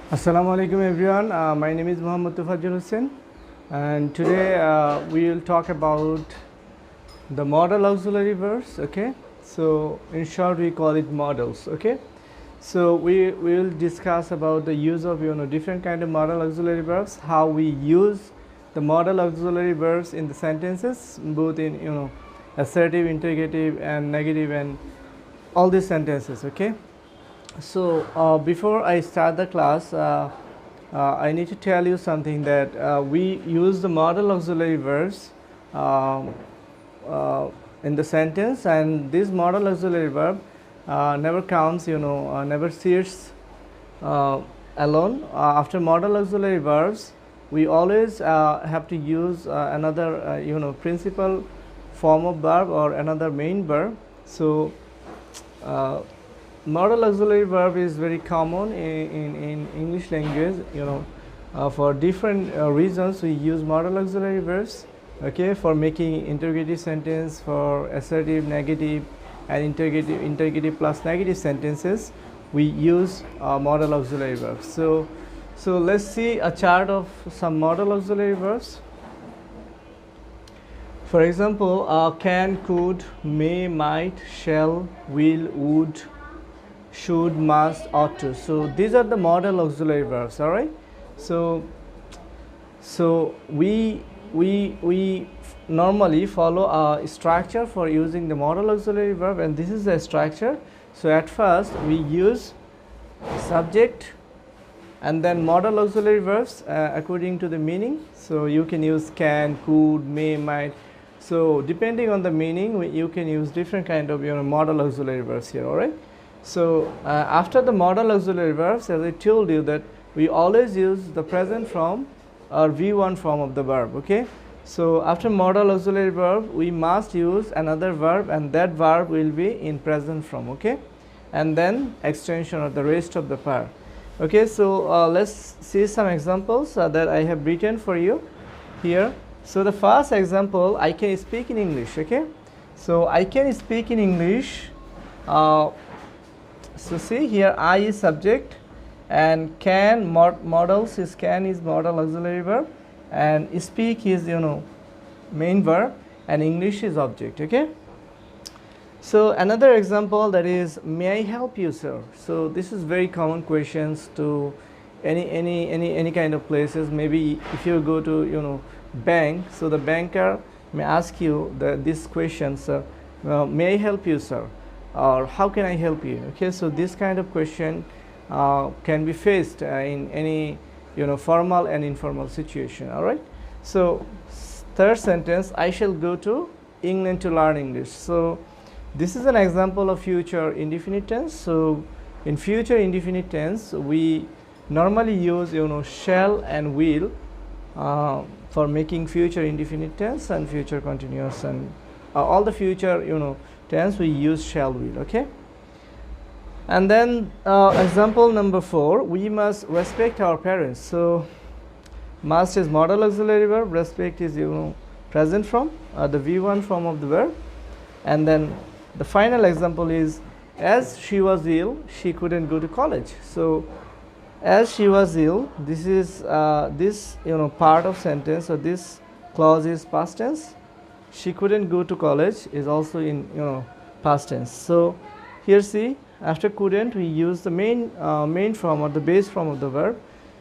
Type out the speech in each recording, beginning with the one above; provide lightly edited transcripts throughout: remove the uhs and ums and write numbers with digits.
Assalamu alaikum everyone. My name is Muhammad Tufajjal Hussain, and today we will talk about the modal auxiliary verbs. Okay, so in short we call it modals. Okay, so we will discuss about the use of different kind of modal auxiliary verbs, how we use the modal auxiliary verbs in the sentences, both in assertive, interrogative, and negative, and all these sentences. Okay. So before I start the class, I need to tell you something that we use the modal auxiliary verbs uh, in the sentence, and this modal auxiliary verb never counts, never sits alone. After modal auxiliary verbs, we always have to use another, principal form of verb or another main verb. So modal auxiliary verb is very common in English language. For different reasons we use modal auxiliary verbs. Okay, for making interrogative sentence, for assertive, negative, and interrogative plus negative sentences, we use modal auxiliary verbs. So let's see a chart of some modal auxiliary verbs. For example, can, could, may, might, shall, will, would, should, must, ought to. So these are the modal auxiliary verbs. All right. So we normally follow a structure for using the modal auxiliary verb, and this is the structure. So at first we use subject and then modal auxiliary verbs according to the meaning. So you can use can, could, may, might. So depending on the meaning, you can use different kind of modal auxiliary verbs here. All right. So after the modal auxiliary verbs, as I told you, that we always use the present form or V1 form of the verb. Okay. So after modal auxiliary verb, we must use another verb, and that verb will be in present form. Okay, and then extension of the rest of the verb. Okay. So let's see some examples that I have written for you here. So the first example, I can speak in English. Okay. So I can speak in English. So see here, I is subject, and can modals is can is modal auxiliary verb, and speak is main verb, and English is object. Okay. So another example, that is, may I help you, sir? So this is very common questions to any kind of places. Maybe if you go to bank, so the banker may ask you this question, sir, may I help you, sir? Or how can I help you? Okay, so this kind of question can be faced in any formal and informal situation. All right. So third sentence, I shall go to England to learn English. So this is an example of future indefinite tense. So in future indefinite tense, we normally use shall and will for making future indefinite tense and future continuous, and all the future tense we use shall, will. Okay. And then example number 4, we must respect our parents. So must is modal auxiliary verb, respect is present form, the V1 form of the verb. And then the final example is, as she was ill, she couldn't go to college. So as she was ill, this is this part of sentence, or this clause is past tense. She couldn't go to college is also in past tense. So here see, after couldn't we use the main form or the base form of the verb.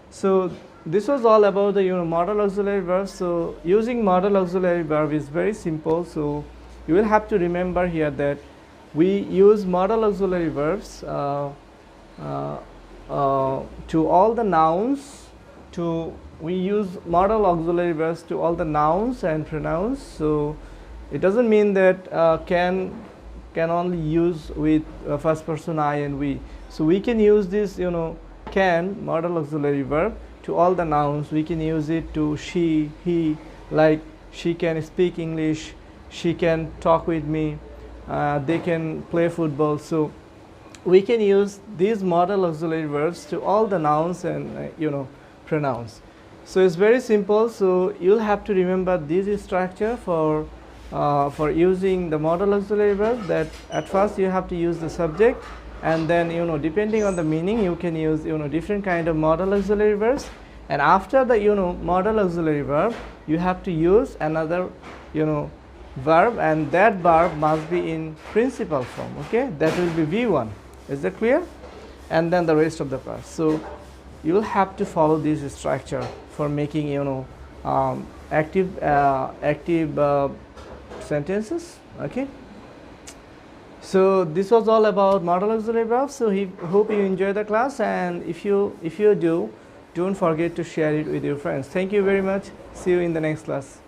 So this was all about the modal auxiliary verb. So using modal auxiliary verb is very simple. So you will have to remember here that we use modal auxiliary verbs to all the nouns. We use modal auxiliary verbs to all the nouns and pronouns. So it doesn't mean that can only use with first person I and we. So we can use this can modal auxiliary verb to all the nouns. We can use it to she, he, like she can speak English, she can talk with me, they can play football. So we can use these modal auxiliary verbs to all the nouns and pronouns. So it's very simple. So you'll have to remember this structure for using the modal auxiliary verb, that at first you have to use the subject, and then depending on the meaning you can use different kind of modal auxiliary verbs, and after the modal auxiliary verb you have to use another verb, and that verb must be in principal form. Okay, that will be V1. Is that clear? And then the rest of the parts. So you will have to follow this structure for making active sentences. Okay, so this was all about modal auxiliary verbs. So hope you enjoy the class, and if you do, don't forget to share it with your friends. Thank you very much. See you in the next class.